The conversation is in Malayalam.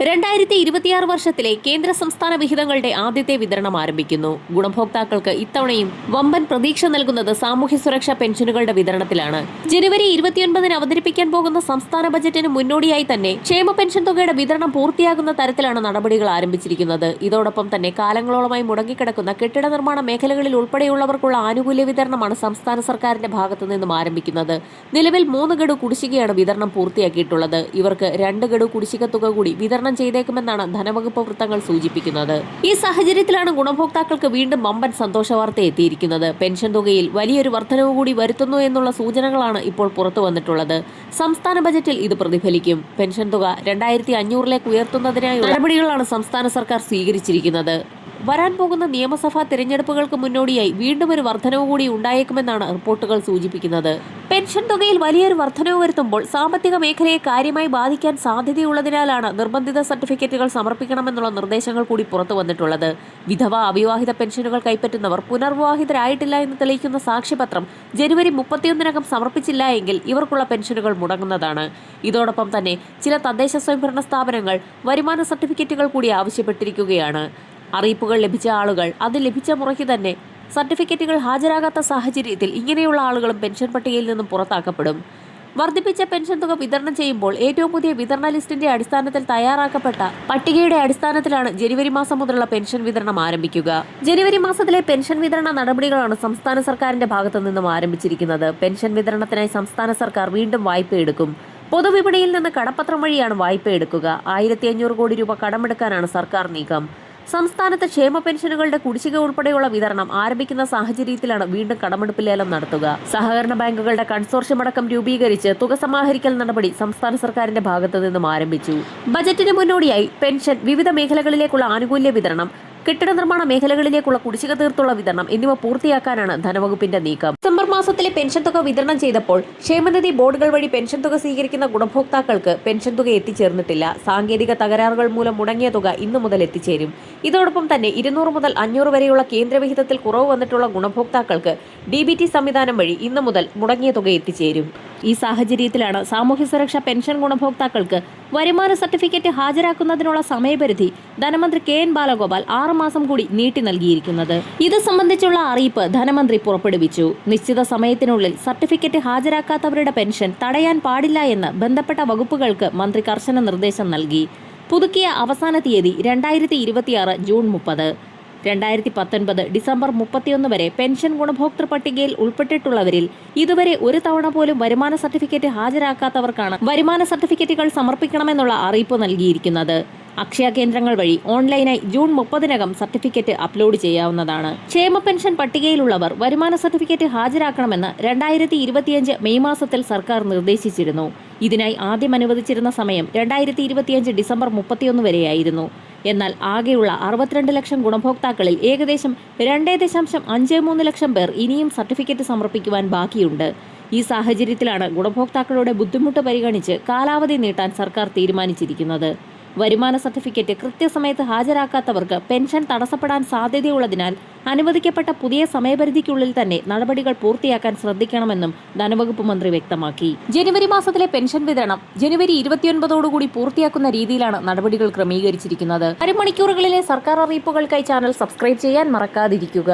2026 വർഷത്തിലെ കേന്ദ്ര സംസ്ഥാന വിഹിതങ്ങളുടെ ആദ്യത്തെ വിതരണം ആരംഭിക്കുന്നു. ഗുണഭോക്താക്കൾക്ക് ഇത്തവണയും വമ്പൻ പ്രതീക്ഷ നൽകുന്നത് സാമൂഹ്യ സുരക്ഷാ പെൻഷനുകളുടെ വിതരണത്തിലാണ്. ജനുവരി 29-ന് അവതരിപ്പിക്കാൻ പോകുന്ന സംസ്ഥാന ബജറ്റിന് മുന്നോടിയായി തന്നെ ക്ഷേമ പെൻഷൻ തുകയുടെ വിതരണം പൂർത്തിയാകുന്ന തരത്തിലാണ് നടപടികൾ ആരംഭിച്ചിരിക്കുന്നത്. ഇതോടൊപ്പം തന്നെ കാലങ്ങളോളമായി മുടങ്ങിക്കിടക്കുന്ന കെട്ടിട നിർമ്മാണ മേഖലകളിൽ ഉൾപ്പെടെയുള്ളവർക്കുള്ള ആനുകൂല്യ വിതരണമാണ് സംസ്ഥാന സർക്കാരിന്റെ ഭാഗത്തു നിന്നും ആരംഭിക്കുന്നത്. നിലവിൽ 3 ഗഡു കുടിശ്ശികയാണ് വിതരണം പൂർത്തിയാക്കിയിട്ടുള്ളത്. ഇവർക്ക് 2 ഗഡു കുടിശ്ശിക തുക കൂടി വിതരണം ചെയ്തേക്കുമെന്നാണ് ധനവകുപ്പ് വൃത്തങ്ങൾ സൂചിപ്പിക്കുന്നത്. ഈ സാഹചര്യത്തിലാണ് ഗുണഭോക്താക്കൾക്ക് വീണ്ടും വമ്പൻ സന്തോഷ വാർത്ത എത്തിയിരിക്കുന്നത്. പെൻഷൻ തുകയിൽ വലിയൊരു വർധനവ് കൂടി വരുത്തുന്നു എന്നുള്ള സൂചനകളാണ് ഇപ്പോൾ പുറത്തു വന്നിട്ടുള്ളത്. സംസ്ഥാന ബജറ്റിൽ ഇത് പ്രതിഫലിക്കും. പെൻഷൻ തുക 2500-ലേക്ക് ഉയർത്തുന്നതിനായുള്ള നടപടികളാണ് സംസ്ഥാന സർക്കാർ സ്വീകരിച്ചിരിക്കുന്നത്. വരാൻ പോകുന്ന നിയമസഭാ തിരഞ്ഞെടുപ്പുകൾക്ക് മുന്നോടിയായി വീണ്ടും ഒരു വർധനവ് കൂടി ഉണ്ടായേക്കുമെന്നാണ് റിപ്പോർട്ടുകൾ സൂചിപ്പിക്കുന്നത്. പെൻഷൻ തുകയിൽ വലിയൊരു വർധനവ് വരുത്തുമ്പോൾ സാമ്പത്തിക മേഖലയെ കാര്യമായി ബാധിക്കാൻ സാധ്യതയുള്ളതിനാലാണ് നിർബന്ധിത സർട്ടിഫിക്കറ്റുകൾ സമർപ്പിക്കണമെന്നുള്ള നിർദ്ദേശങ്ങൾ കൂടി പുറത്തു വന്നിട്ടുള്ളത്. വിധവ, അവിവാഹിത പെൻഷനുകൾ കൈപ്പറ്റുന്നവർ പുനർവിവാഹിതരായിട്ടില്ല എന്ന് തെളിയിക്കുന്ന സാക്ഷ്യപത്രം ജനുവരി 31-നകം സമർപ്പിച്ചില്ല എങ്കിൽ ഇവർക്കുള്ള പെൻഷനുകൾ മുടങ്ങുന്നതാണ്. ഇതോടൊപ്പം തന്നെ ചില തദ്ദേശ സ്വയംഭരണ സ്ഥാപനങ്ങൾ വരുമാന സർട്ടിഫിക്കറ്റുകൾ കൂടി ആവശ്യപ്പെട്ടിരിക്കുകയാണ്. അറിയിപ്പുകൾ ലഭിച്ച ആളുകൾ അത് ലഭിച്ച മുറയ്ക്ക് തന്നെ സർട്ടിഫിക്കറ്റുകൾ ഹാജരാകാത്ത സാഹചര്യത്തിൽ ഇങ്ങനെയുള്ള ആളുകളും പെൻഷൻ പട്ടികയിൽ നിന്നും പുറത്താക്കപ്പെടും. വർദ്ധിപ്പിച്ച പെൻഷൻ തുക വിതരണം ചെയ്യുമ്പോൾ ഏറ്റവും പുതിയ വിതരണ ലിസ്റ്റിന്റെ അടിസ്ഥാനത്തിൽ തയ്യാറാക്കപ്പെട്ട പട്ടികയുടെ അടിസ്ഥാനത്തിലാണ് ജനുവരി മാസം മുതലുള്ള പെൻഷൻ വിതരണം ആരംഭിക്കുക. ജനുവരി മാസത്തിലെ പെൻഷൻ വിതരണ നടപടികളാണ് സംസ്ഥാന സർക്കാരിന്റെ ഭാഗത്തു നിന്നും ആരംഭിച്ചിരിക്കുന്നത്. പെൻഷൻ വിതരണത്തിനായി സംസ്ഥാന സർക്കാർ വീണ്ടും വായ്പ എടുക്കും. പൊതുവിപണിയിൽ നിന്ന് കടപ്പത്രം വഴിയാണ് വായ്പ എടുക്കുക. 1500 കോടി രൂപ കടമെടുക്കാനാണ് സർക്കാർ നീക്കം. സംസ്ഥാനത്ത് ക്ഷേമ പെൻഷനുകളുടെ കുടിശ്ശിക ഉൾപ്പെടെയുള്ള വിതരണം ആരംഭിക്കുന്ന സാഹചര്യത്തിലാണ് വീണ്ടും കടമെടുപ്പ് ലേലം നടത്തുക. സഹകരണ ബാങ്കുകളുടെ കൺസോർഷ്യം അടക്കം രൂപീകരിച്ച് തുക സമാഹരിക്കൽ നടപടി സംസ്ഥാന സർക്കാരിന്റെ ഭാഗത്തു നിന്നും ആരംഭിച്ചു. ബജറ്റിന് മുന്നോടിയായി പെൻഷൻ, വിവിധ മേഖലകളിലേക്കുള്ള ആനുകൂല്യ വിതരണം, കെട്ടിട നിർമ്മാണ മേഖലകളിലേക്കുള്ള കുടിശ്ശിക തീർത്തുള്ള വിതരണം എന്നിവ പൂർത്തിയാക്കാനാണ് ധനവകുപ്പിന്റെ നീക്കം. ഡിസംബർ മാസത്തിലെ പെൻഷൻ തുക വിതരണം ചെയ്തപ്പോൾ ക്ഷേമനിധി ബോർഡുകൾ വഴി പെൻഷൻ തുക സ്വീകരിക്കുന്ന ഗുണഭോക്താക്കൾക്ക് പെൻഷൻ തുക എത്തിച്ചേർന്നിട്ടില്ല. സാങ്കേതിക തകരാറുകൾ മൂലം മുടങ്ങിയ തുക ഇന്നു മുതൽ എത്തിച്ചേരും. ഇതോടൊപ്പം തന്നെ 200 മുതൽ 500 വരെയുള്ള കേന്ദ്രവിഹിതത്തിൽ കുറവ് വന്നിട്ടുള്ള ഗുണഭോക്താക്കൾക്ക് DBT സംവിധാനം വഴി ഇന്നു മുതൽ മുടങ്ങിയ തുക എത്തിച്ചേരും. ഈ സാഹചര്യത്തിലാണ് സാമൂഹ്യ സുരക്ഷാ പെൻഷൻ ഗുണഭോക്താക്കൾക്ക് വരുമാന സർട്ടിഫിക്കറ്റ് ഹാജരാക്കുന്നതിനുള്ള സമയപരിധി ധനമന്ത്രി KN ബാലഗോപാൽ 6 മാസം കൂടി നീട്ടി നൽകിയിരിക്കുന്നത്. ഇത് സംബന്ധിച്ചുള്ള അറിയിപ്പ് ധനമന്ത്രി പുറപ്പെടുവിച്ചു. നിശ്ചിത സമയത്തിനുള്ളിൽ സർട്ടിഫിക്കറ്റ് ഹാജരാക്കാത്തവരുടെ പെൻഷൻ തടയാൻ പാടില്ല എന്ന് ബന്ധപ്പെട്ട വകുപ്പുകൾക്ക് മന്ത്രി കർശന നിർദ്ദേശം നൽകി. പുതുക്കിയ അവസാന തീയതി 2026 ജൂൺ 30. 2019 ഡിസംബർ 31 വരെ പെൻഷൻ ഗുണഭോക്തൃ പട്ടികയിൽ ഉൾപ്പെട്ടിട്ടുള്ളവരിൽ ഇതുവരെ ഒരു തവണ പോലും വരുമാന സർട്ടിഫിക്കറ്റ് ഹാജരാക്കാത്തവർക്കാണ് വരുമാന സർട്ടിഫിക്കറ്റുകൾ സമർപ്പിക്കണമെന്നുള്ള അറിയിപ്പ് നൽകിയിരിക്കുന്നത്. അക്ഷയ കേന്ദ്രങ്ങൾ വഴി ഓൺലൈനായി ജൂൺ 30-നകം സർട്ടിഫിക്കറ്റ് അപ്ലോഡ് ചെയ്യാവുന്നതാണ്. ക്ഷേമ പെൻഷൻ പട്ടികയിലുള്ളവർ വരുമാന സർട്ടിഫിക്കറ്റ് ഹാജരാക്കണമെന്ന് 2025 മെയ് മാസത്തിൽ സർക്കാർ നിർദ്ദേശിച്ചിരുന്നു. ഇതിനായി ആദ്യം അനുവദിച്ചിരുന്ന സമയം 2025 ഡിസംബർ 31 വരെയായിരുന്നു. എന്നാൽ ആകെയുള്ള 62 ലക്ഷം ഗുണഭോക്താക്കളിൽ ഏകദേശം 2.53 ലക്ഷം പേർ ഇനിയും സർട്ടിഫിക്കറ്റ് സമർപ്പിക്കുവാൻ ബാക്കിയുണ്ട്. ഈ സാഹചര്യത്തിലാണ് ഗുണഭോക്താക്കളുടെ ബുദ്ധിമുട്ട് പരിഗണിച്ച് കാലാവധി നീട്ടാൻ സർക്കാർ തീരുമാനിച്ചിരിക്കുന്നത്. വരുമാന സർട്ടിഫിക്കറ്റ് കൃത്യസമയത്ത് ഹാജരാക്കാത്തവർക്ക് പെൻഷൻ തടസ്സപ്പെടാൻ സാധ്യതയുള്ളതിനാൽ അനുവദിക്കപ്പെട്ട പുതിയ സമയപരിധിക്കുള്ളിൽ തന്നെ നടപടികൾ പൂർത്തിയാക്കാൻ ശ്രദ്ധിക്കണമെന്നും ധനവകുപ്പ് മന്ത്രി വ്യക്തമാക്കി. ജനുവരി മാസത്തിലെ പെൻഷൻ വിതരണം ജനുവരി 29-ഓടുകൂടി പൂർത്തിയാക്കുന്ന രീതിയിലാണ് നടപടികൾ ക്രമീകരിച്ചിരിക്കുന്നത്. അരമണിക്കൂറുകളിലെ സർക്കാർ അറിയിപ്പുകൾക്കായി ചാനൽ സബ്സ്ക്രൈബ് ചെയ്യാൻ മറക്കാതിരിക്കുക.